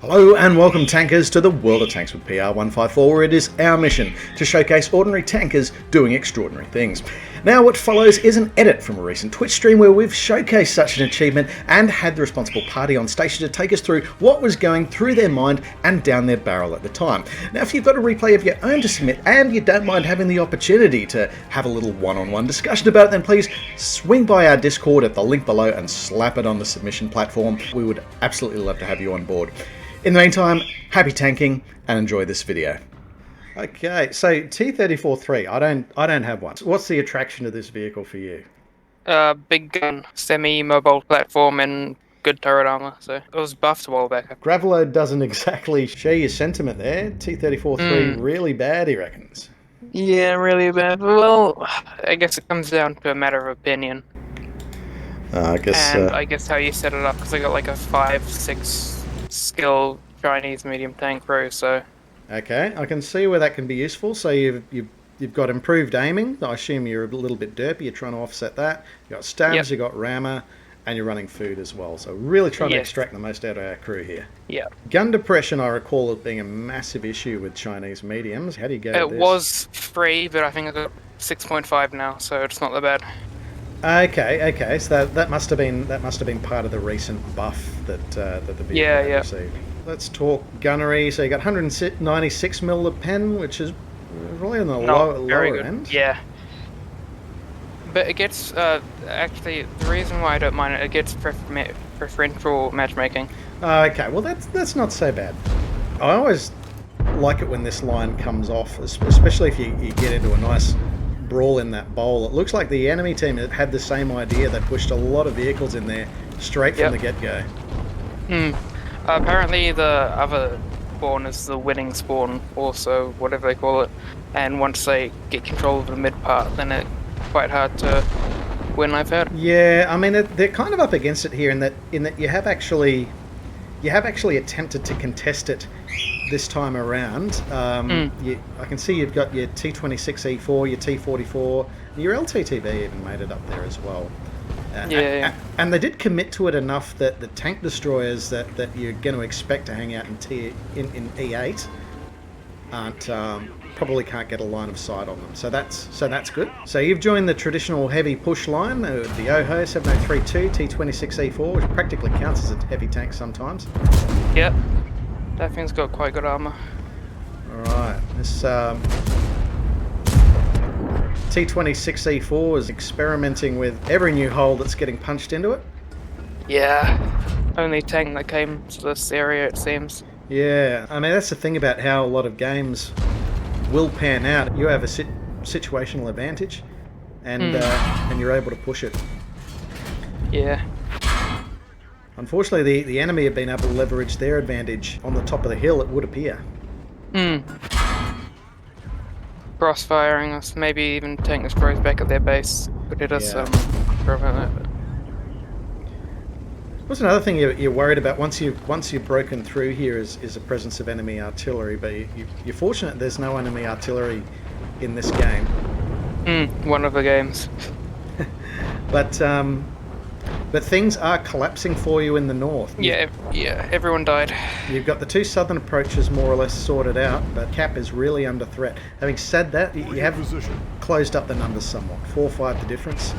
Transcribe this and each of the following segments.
Hello and welcome tankers to the World of Tanks with PR154, where it is our mission to showcase ordinary tankers doing extraordinary things. Now what follows is an edit from a recent Twitch stream where we've showcased such an achievement and had the responsible party on station to take us through what was going through their mind and down their barrel at the time. Now if you've got a replay of your own to submit and you don't mind having the opportunity to have a little one-on-one discussion about it, then please swing by our Discord at the link below and slap it on the submission platform. We would absolutely love to have you on board. In the meantime, happy tanking and enjoy this video. Okay, so T-34-3, I don't have one. What's the attraction of this vehicle for you? Big gun, semi-mobile platform, and good turret armor. So it was buffed a while back. Gravelo doesn't exactly share your sentiment there. T-34-3 really bad, he reckons. Yeah, really bad. Well, I guess it comes down to a matter of opinion. I guess how you set it up, because I got like a 5-6 skill Chinese medium tank crew. So okay, I can see where that can be useful. So you've got improved aiming. I assume you're a little bit derpy. You're trying to offset that. You've got stabs, you've got rammer, and you're running food as well. So really trying to extract the most out of our crew here. Yeah. Gun depression, I recall as being a massive issue with Chinese mediums. How do you go with this? It was free, but I think I got 6.5 now, so it's not that bad. Okay. So that must have been part of the recent buff that the vehicle received. Let's talk gunnery. So you got 196 mil of pen, which is really on the lower end. Yeah. But it gets actually the reason why I don't mind it gets preferential matchmaking. Okay, well that's not so bad. I always like it when this line comes off, especially if you get into a nice brawl in that bowl. It looks like the enemy team had the same idea. They pushed a lot of vehicles in there straight from the get-go. Apparently the other spawn is the winning spawn, also, whatever they call it, and once they get control of the mid part, then it's quite hard to win, I've heard. Yeah, I mean they're kind of up against it here in that you have actually attempted to contest it this time around. I can see you've got your T26E4, your T44, your LTTB even made it up there as well. And they did commit to it enough that the tank destroyers that you're going to expect to hang out in E8 aren't probably can't get a line of sight on them. So that's good. So you've joined the traditional heavy push line, the OHO 7032 T26E4, which practically counts as a heavy tank sometimes. Yep. That thing's got quite good armor. Alright, this T26E4 is experimenting with every new hole that's getting punched into it. Yeah, only tank that came to this area, it seems. Yeah, I mean that's the thing about how a lot of games will pan out. You have a situational advantage, and you're able to push it. Yeah. Unfortunately, the enemy have been able to leverage their advantage on the top of the hill, it would appear. Crossfiring us, maybe even tank destroyers back at their base could hit us prevent that. What's another thing you're worried about once you've broken through here is the presence of enemy artillery, but you're fortunate there's no enemy artillery in this game. One of the games. But things are collapsing for you in the north. Yeah, everyone died. You've got the two southern approaches more or less sorted out, but Cap is really under threat. Having said that, you have closed up the numbers somewhat. 4 or 5 the difference.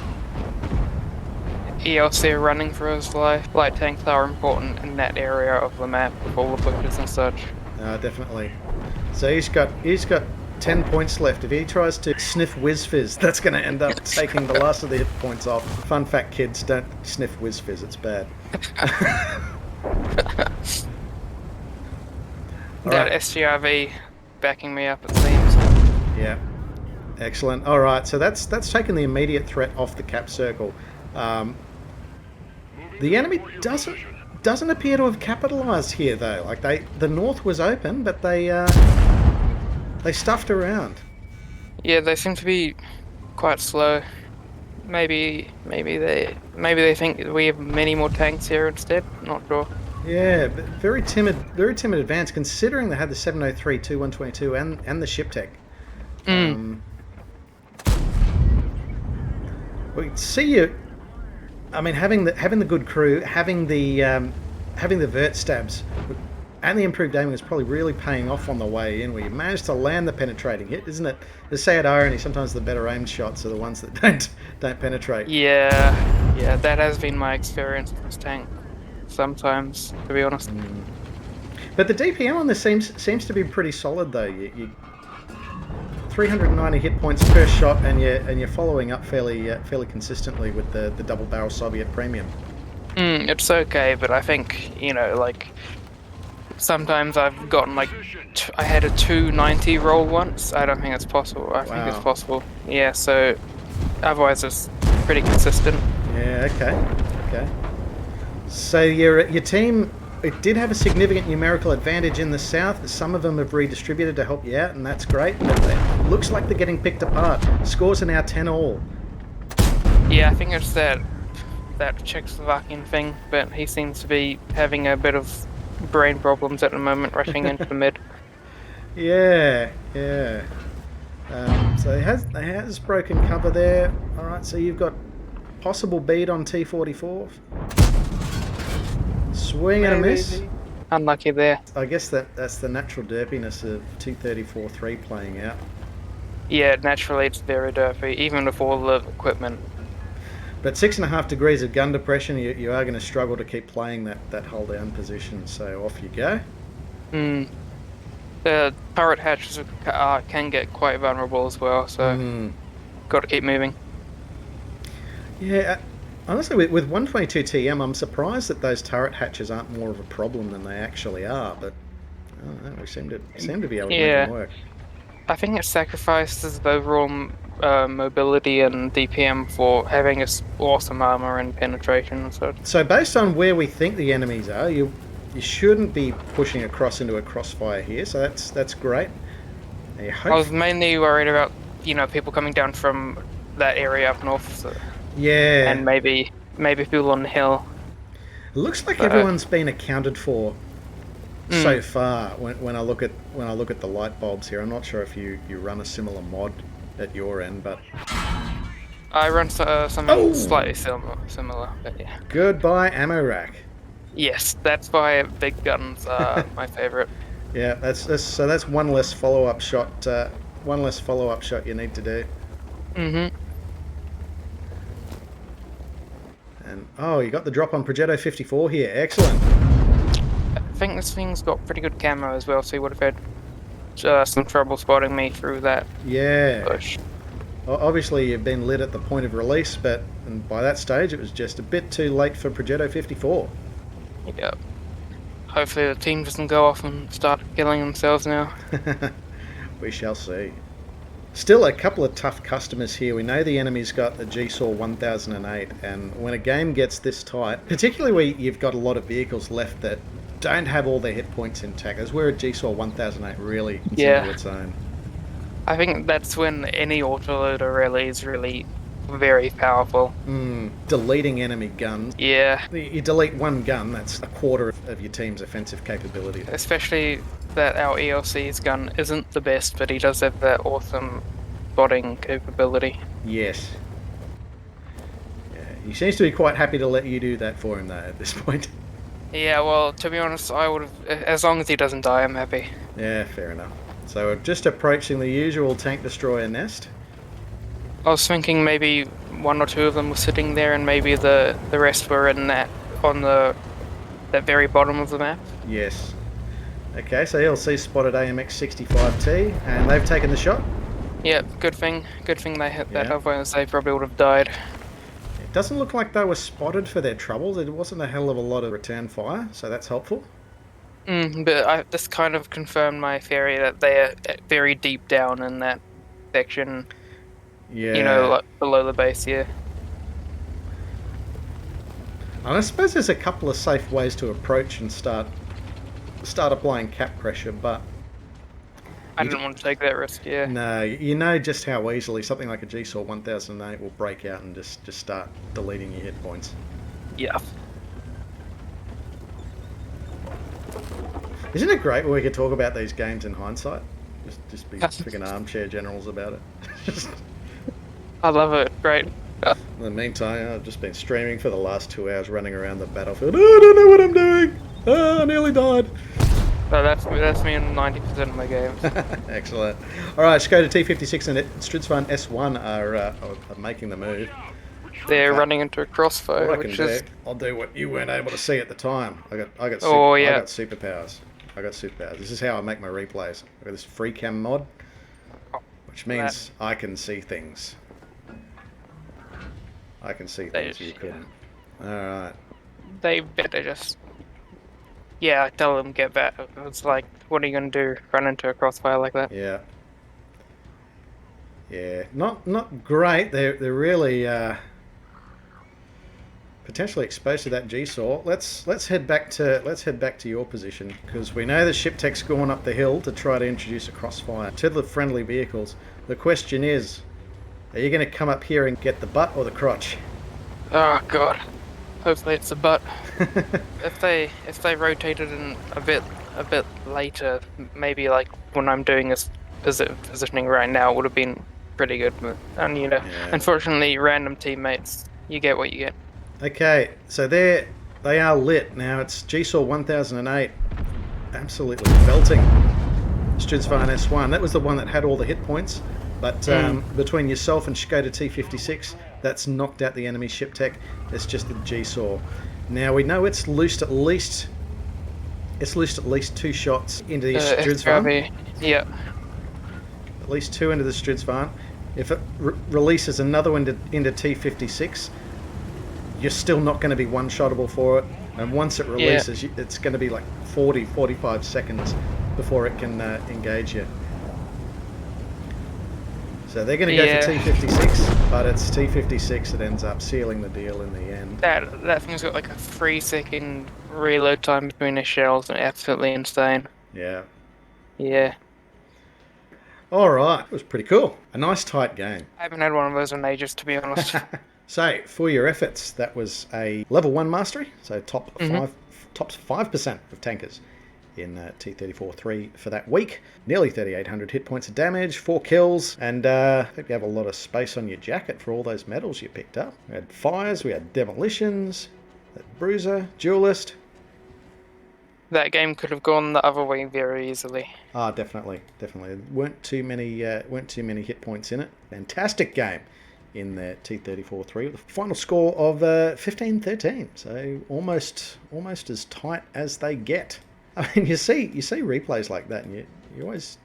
ELC are running for his life. Light tanks are important in that area of the map with all the bushes and such. Definitely. So he's got 10 points left. If he tries to sniff Whiz-Fizz, that's going to end up taking the last of the hit points off. Fun fact, kids, don't sniff Whiz-Fizz, it's bad. That SGRV backing me up, it seems. Yeah. Excellent. Alright, so that's taken the immediate threat off the Cap circle. The enemy doesn't appear to have capitalized here though. Like the north was open, but they stuffed around. Yeah, they seem to be quite slow. Maybe they think we have many more tanks here instead. Not sure. Yeah, but very timid advance considering they had the 703 2122 and the ship tech. We see you. I mean, having the good crew, having the vert stabs, and the improved aiming is probably really paying off on the way in, where you managed to land the penetrating hit, isn't it? The sad irony, sometimes the better aimed shots are the ones that don't penetrate. Yeah, that has been my experience with this tank. Sometimes, to be honest. But the DPM on this seems to be pretty solid, though. You 390 hit points per shot, and you're following up fairly consistently with the double barrel Soviet Premium. It's okay, but I think, you know, like, sometimes I've gotten like, I had a 290 roll once. I don't think it's possible. I think it's possible. Yeah, so otherwise it's pretty consistent. Yeah, okay. So your team, it did have a significant numerical advantage in the south. Some of them have redistributed to help you out, and that's great. But it looks like they're getting picked apart. Scores are now 10-all. Yeah, I think it's that Czechoslovakian thing, but he seems to be having a bit of brain problems at the moment, rushing into the mid. Yeah. So he has broken cover there. All right, so you've got possible bead on T-44. Swing and a miss. Unlucky there. I guess that's the natural derpiness of T-34-3 playing out. Yeah, naturally it's very derpy, even with all the equipment. But 6.5 degrees of gun depression, you are going to struggle to keep playing that hull down position. So off you go. The turret hatches can get quite vulnerable as well, so got to keep moving. Yeah, honestly, with 122 TM, I'm surprised that those turret hatches aren't more of a problem than they actually are. But I don't know, we seem to be able to make them work. I think it sacrifices the overall mobility and DPM for having this awesome armor and penetration. So based on where we think the enemies are, you shouldn't be pushing across into a crossfire here. So that's great. I was mainly worried about people coming down from that area up north. So, yeah, and maybe people on the hill. It looks like everyone's been accounted for so far. When I look at the light bulbs here, I'm not sure if you run a similar mod at your end, but I run something slightly similar. But yeah. Goodbye ammo rack. Yes, that's why big guns are my favorite. Yeah, that's one less follow-up shot. One less follow-up shot you need to do. And you got the drop on Progetto 54 here. Excellent. I think this thing's got pretty good camo as well, so you would have had some trouble spotting me through that bush. Well, obviously you've been lit at the point of release, but by that stage it was just a bit too late for Progetto 54. Yep. Hopefully the team doesn't go off and start killing themselves now. We shall see. Still a couple of tough customers here. We know the enemy's got the GSAW 1008, and when a game gets this tight, particularly where you've got a lot of vehicles left that don't have all their hit points intact, that's where a GSAW 1008 really gets into its own. I think that's when any autoloader really is really very powerful. Deleting enemy guns. Yeah. You delete one gun, that's a quarter of your team's offensive capability. Especially that our ELC's gun isn't the best, but he does have that awesome spotting capability. Yes. Yeah, he seems to be quite happy to let you do that for him though at this point. Yeah, well, to be honest, I would have, as long as he doesn't die, I'm happy. Yeah, fair enough. So we're just approaching the usual tank destroyer nest. I was thinking maybe one or two of them were sitting there, and maybe the rest were in that that very bottom of the map. Yes. Okay, so ELC spotted AMX-65T, and they've taken the shot. Yeah, good thing they hit that, otherwise they probably would have died. It doesn't look like they were spotted for their troubles. There wasn't a hell of a lot of return fire, so that's helpful. But this kind of confirmed my theory that they are very deep down in that section. Yeah. Like below the base here. And I suppose there's a couple of safe ways to approach and start applying cap pressure, but I didn't want to take that risk, No, you know just how easily something like a GSAW 1008 will break out and just start deleting your hit points. Yeah. Isn't it great when we could talk about these games in hindsight? Just be freaking armchair generals about it. I love it. Great. In the meantime, I've just been streaming for the last 2 hours, running around the battlefield. Oh, I don't know what I'm doing. Oh, I nearly died. So that's me in 90% of my games. Excellent. All right, Skoda T56 and Stridsvan S1 are making the move. They're Okay. running into a crossfire, What I can which do, is I'll do what you weren't able to see at the time. I got I got superpowers. I got superpowers. This is how I make my replays. I got this free cam mod, which means I can see things. I can see things you couldn't. All right. They better just. Yeah, tell them get back. It's like, what are you gonna do? Run into a crossfire like that? Yeah. Yeah. Not great. They're really potentially exposed to that G-saw. Let's head back to your position, because we know the ship tech's gone up the hill to try to introduce a crossfire to the friendly vehicles. The question is, are you going to come up here and get the butt or the crotch? Oh god. Hopefully it's a butt. If they rotated in a bit later, maybe like when I'm doing this positioning right now, would have been pretty good. And you know, unfortunately, random teammates, you get what you get. Okay, so they are lit now. It's G-saw 1008, absolutely belting Stridsvan S1. That was the one that had all the hit points, but between yourself and Skoda T56, that's knocked out the enemy ship tech. It's just the G-saw. Now we know it's loosed at least 2 shots into the Stridsvan. Yeah. At least 2 into the Stridsvan. If it releases another one into T56, you're still not going to be one-shottable for it. And once it releases, it's going to be like 45 seconds before it can engage you. So they're going to go for T56, but it's T56 that ends up sealing the deal in the end. That thing's got like a 3-second reload time between the shells, and absolutely insane. Yeah. Yeah. All right, it was pretty cool. A nice tight game. I haven't had one of those in ages, to be honest. So, for your efforts, that was a level 1 mastery, so top 5% of tankers in T-34-3 for that week. Nearly 3,800 hit points of damage, 4 kills, and I think you have a lot of space on your jacket for all those medals you picked up. We had fires, we had demolitions, bruiser, duelist. That game could have gone the other way very easily. Ah, definitely. There weren't too many hit points in it. Fantastic game in the T-34-3 with a final score of 15-13. So almost as tight as they get. I mean, you see replays like that, and you're always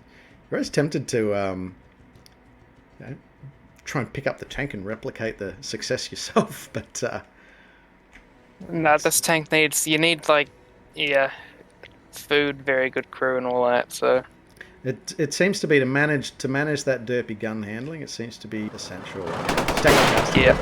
tempted to try and pick up the tank and replicate the success yourself. But no, this tank you need like food, very good crew, and all that. So it seems to be to manage that derpy gun handling. It seems to be essential. Yeah.